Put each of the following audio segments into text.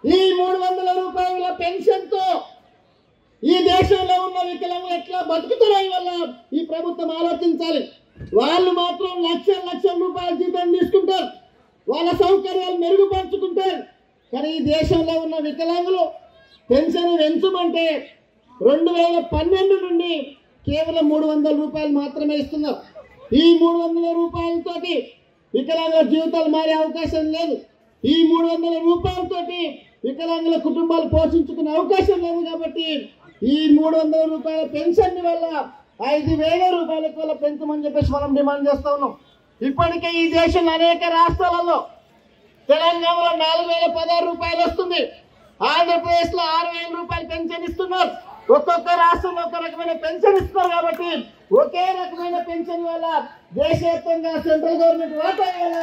ఈ 300 రూపాయల పెన్షన్ తో ఈ దేశంలో ఉన్న వికలాంగులు ఎట్లా బతుకుతారో వల్ల ఈ ప్రభుత్వం ఆలోచించాలి. వాళ్ళు మాత్రం లక్షల రూపాయల జీతం తీసుకుంటారు, వాళ్ళ సౌకర్యాలు మెరుగుపరుచుకుంటారు. కానీ ఈ దేశంలో ఉన్న వికలాంగులు పెన్షన్ పెంచమంటే 2012 నుండి కేవలం 300 రూపాయలు మాత్రమే ఇస్తున్నారు. ఈ 300 రూపాయలతోటి వికలాంగుల జీవితాలు మారే అవకాశం లేదు. ఈ 300 రూపాయలతోటి వికలాంగుల కుటుంబాలు పోషించుకునే అవకాశం లేదు. కాబట్టి ఈ 300 రూపాయల పెన్షన్ వల్ల 5,000 రూపాయలకు వల్ల పెంచమని చెప్పేసి మనం డిమాండ్ చేస్తా ఉన్నాం. ఇప్పటికే ఈ దేశంలో అనేక రాష్ట్రాలలో తెలంగాణలో 4,016 రూపాయలు వస్తుంది, ఆంధ్రప్రదేశ్ లో 6,000 రూపాయలు పెన్షన్ ఇస్తున్నారు. ఒక్కొక్క రాష్ట్రంలో ఒక రకమైన పెన్షన్ ఇస్తున్నారు. కాబట్టి ఒకే రకమైన పెన్షన్ వల్ల దేశవ్యాప్తంగా సెంట్రల్ గవర్నమెంట్ వాటా వల్ల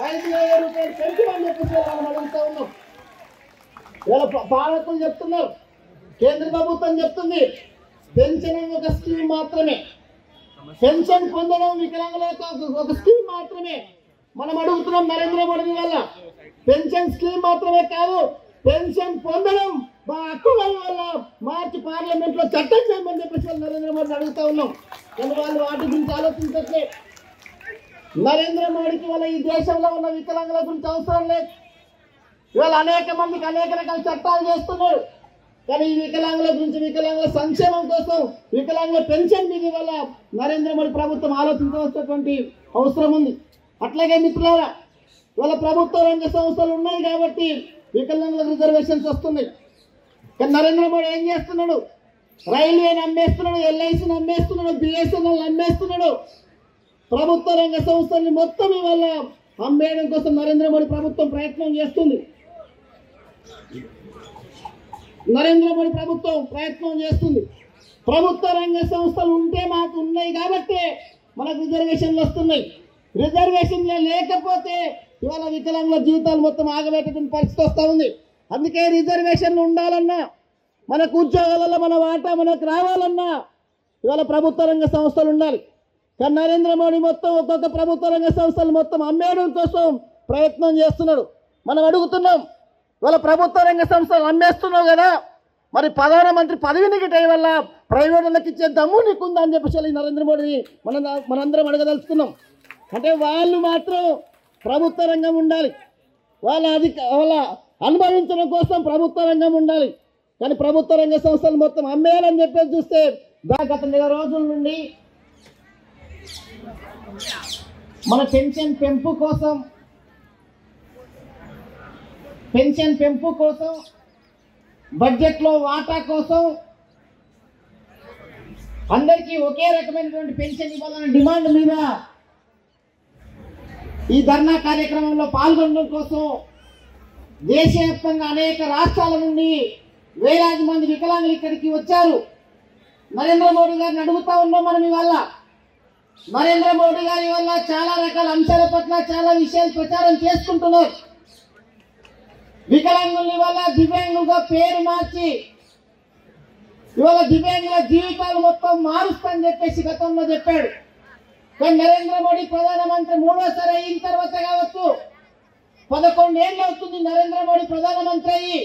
5,000 రూపాయలు పెంచమని చెప్పేసి మనం అడుగుతా ఉన్నాం. ఇలా పాలకులు చెప్తున్నారు, కేంద్ర ప్రభుత్వం చెప్తుంది పెన్షన్ ఒక స్కీమ్ మాత్రమే, పెన్షన్ పొందడం వికలాంగులకు ఒక స్కీమ్ మాత్రమే. మనం అడుగుతున్నాం నరేంద్ర మోడీ వల్ల పెన్షన్ స్కీమ్ మాత్రమే కాదు, పెన్షన్ పొందడం మా హక్కుల వల్ల మార్చి పార్లమెంట్ లో చట్టం చేయమని చెప్పేసి నరేంద్ర మోడీని అడుగుతా ఉన్నాం. కానీ వాళ్ళు వాటి గురించి ఆలోచించట్లే. నరేంద్ర మోడీకి వల్ల ఈ దేశంలో ఉన్న వికలాంగుల గురించి అవసరం లేదు. ఇవాళ అనేక మందికి అనేక రకాల చట్టాలు చేస్తున్నారు. కానీ ఈ వికలాంగుల గురించి, వికలాంగుల సంక్షేమం కోసం, వికలాంగుల పెన్షన్ మీద వల్ల నరేంద్ర మోడీ ప్రభుత్వం ఆలోచించవలసినటువంటి అవసరం ఉంది. అట్లాగే మిత్రులారా, ఇవాళ ప్రభుత్వ రంగ సంస్థలు ఉన్నాయి కాబట్టి వికలాంగుల రిజర్వేషన్స్ వస్తున్నాయి. కానీ నరేంద్ర మోడీ ఏం చేస్తున్నాడు? రైల్వేని అమ్మేస్తున్నాడు, ఎల్ఐసిని అమ్మేస్తున్నాడు, బిఎస్ఎన్ఎల్ అమ్మేస్తున్నాడు. ప్రభుత్వ రంగ సంస్థల్ని మొత్తం ఇవాళ అమ్మేయడం కోసం నరేంద్ర మోడీ ప్రభుత్వం ప్రయత్నం చేస్తుంది. ప్రభుత్వ రంగ సంస్థలు ఉంటే మాకు ఉన్నాయి కాబట్టి మనకు రిజర్వేషన్లు వస్తున్నాయి. రిజర్వేషన్లు లేకపోతే ఇవాళ వికలాంగుల జీవితాలు మొత్తం ఆగబెట్టేటువంటి పరిస్థితి వస్తూ ఉంది. అందుకే రిజర్వేషన్లు ఉండాలన్నా, మనకు ఉద్యోగాలలో మన వాటా మనకు రావాలన్నా ఇవాళ ప్రభుత్వ రంగ సంస్థలు ఉండాలి. కానీ నరేంద్ర మోడీ మొత్తం ఒక్కొక్క ప్రభుత్వ రంగ సంస్థలు మొత్తం అమ్మేయడం కోసం ప్రయత్నం చేస్తున్నాడు. మనం అడుగుతున్నాం, ఇవాళ ప్రభుత్వ రంగ సంస్థలు అమ్మేస్తున్నావు కదా, మరి ప్రధానమంత్రి పదవిని గిట్టే వల్ల ప్రైవేట్ వాళ్ళకి ఇచ్చే దమ్ము నీకుందా అని చెప్పేసి నరేంద్ర మోడీని మనందరం అడగదలుచుకున్నాం. అంటే వాళ్ళు మాత్రం ప్రభుత్వ రంగం ఉండాలి, వాళ్ళ అనుభవించడం కోసం ప్రభుత్వ రంగం ఉండాలి. కానీ ప్రభుత్వ రంగ సంస్థలు మొత్తం అమ్మేయాలని చెప్పేసి చూస్తే గత నెల రోజుల నుండి మన పెన్షన్ పెంపు కోసం బడ్జెట్లో వాటా కోసం అందరికీ ఒకే రకమైనటువంటి పెన్షన్ ఇవ్వాలనే డిమాండ్ మీద ఈ ధర్నా కార్యక్రమంలో పాల్గొనడం కోసం దేశవ్యాప్తంగా అనేక రాష్ట్రాల నుండి వేలాది మంది వికలాంగులు ఇక్కడికి వచ్చారు. నరేంద్ర మోడీ గారిని అడుగుతా ఉన్నాం మనం ఇవాళ. నరేంద్ర మోడీ గారి వల్ల చాలా రకాల అంశాల పట్ల చాలా విషయాలు ప్రచారం చేసుకుంటున్నారు. వికలాంగుల్ని వల్ల దివ్యాంగులుగా పేరు మార్చి ఇవాళ దివ్యాంగుల జీవితాలు మొత్తం మారుస్తామని చెప్పేసి గతంలో చెప్పాడు. కానీ నరేంద్ర మోడీ ప్రధానమంత్రి మూడోసారి అయిన తర్వాత కావచ్చు 11 ఏళ్ళు అవుతుంది నరేంద్ర మోడీ ప్రధానమంత్రి అయ్యి.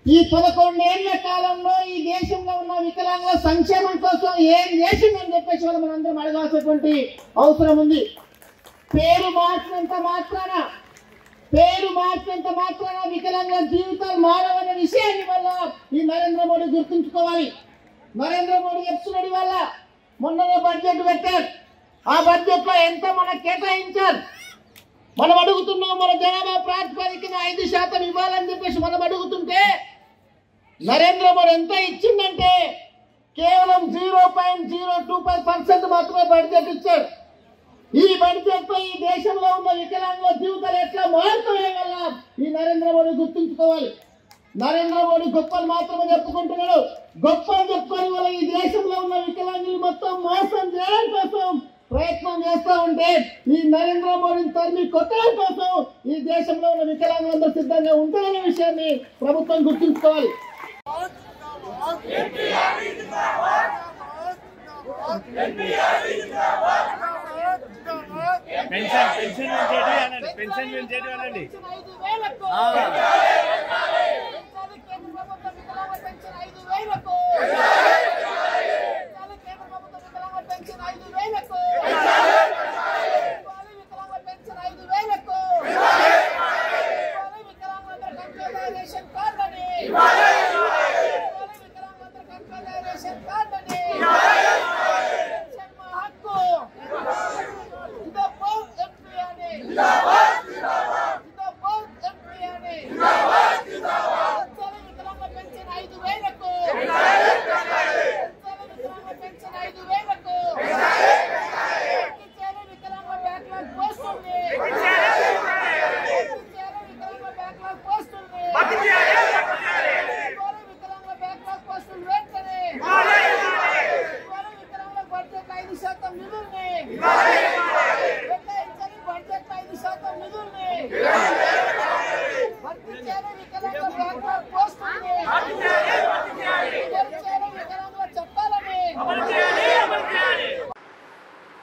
ఈ 11 ఏళ్ల కాలంలో ఈ దేశంలో ఉన్న వికలాంగుల సంక్షేమం కోసం ఏం చేసిందని చెప్పేసి మనందరం అడగాల్సినటువంటి అవసరం ఉంది. పేరు మార్చినంత మాత్రాన వికలాంగుల జీవితాలు మారవనే విషయాన్ని వల్ల ఈ నరేంద్ర మోడీ గుర్తుంచుకోవాలి. నరేంద్ర మోడీ చెప్తున్నాడు వల్ల మొన్ననే బడ్జెట్ పెట్టారు. ఆ బడ్జెట్ లో ఎంత మనకు కేటాయించారు. మనం అడుగుతున్నాం, మన జనాభా ప్రాతిపదికన 5% ఇవ్వాలని చెప్పేసి మనం అడుగుతుంటే నరేంద్ర మోడీ ఎంత ఇచ్చిందంటే కేవలం 0.025% మాత్రమే బడ్జెట్ ఇచ్చాడు. ఈ బడ్జెట్ తో ఈ దేశంలో ఉన్న వికలాంగుల జీవితాలు ఎట్లా మారుతాయో వల్ల ఈ నరేంద్ర మోడీ గుర్తుంచుకోవాలి. నరేంద్ర మోడీ గొప్పలు మాత్రమే చెప్పుకుంటున్నాడు. గొప్పలు చెప్పుకొని వల్ల ఈ దేశంలో ఉన్న వికలాంగులు మొత్తం మోసం చేయడం కోసం ప్రయత్నం చేస్తూ ఉంటే ఈ నరేంద్ర మోడీని తరిమి కొట్టడం కోసం ఈ దేశంలో ఉన్న వికలాంగులందరూ సిద్ధంగా ఉంటారనే విషయాన్ని ప్రభుత్వం గుర్తుంచుకోవాలి. పెన్షన్ రేషన్ కార్డుని వికలాంగులందరికీ అక్కడే రేషన్ కార్డుని పెన్షన్ మా హక్కు జిందాబాద్ ఎంపీ అని జిందాబాద్ ఎంపీ అని వికలాంగుల పెన్షన్ 5,000కు వికలాంగుల పెన్షన్ 5,000కు వికలాంగుల బ్యాక్లాగ్ పోస్టుల్ని వికలాంగుల బ్యాక్లాగ్ పోస్టుల్ని వికలాంగుల బ్యాక్లాగ్ పోస్టులు వెంటనే వికలాంగుల బడ్జెట్ 5% నిధుల్ని కేటాయించాలి. బడ్జెట్ 5% నిధుల్ని వర్తించాలి. వికలాంగుల బ్యాక్లాగ్ పోస్టుల్ని వికలాంగుల చట్టాలని.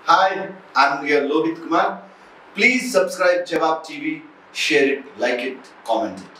Hi, I'm your Lohit Kumar. Please subscribe Jawab TV, share it, like it, comment it.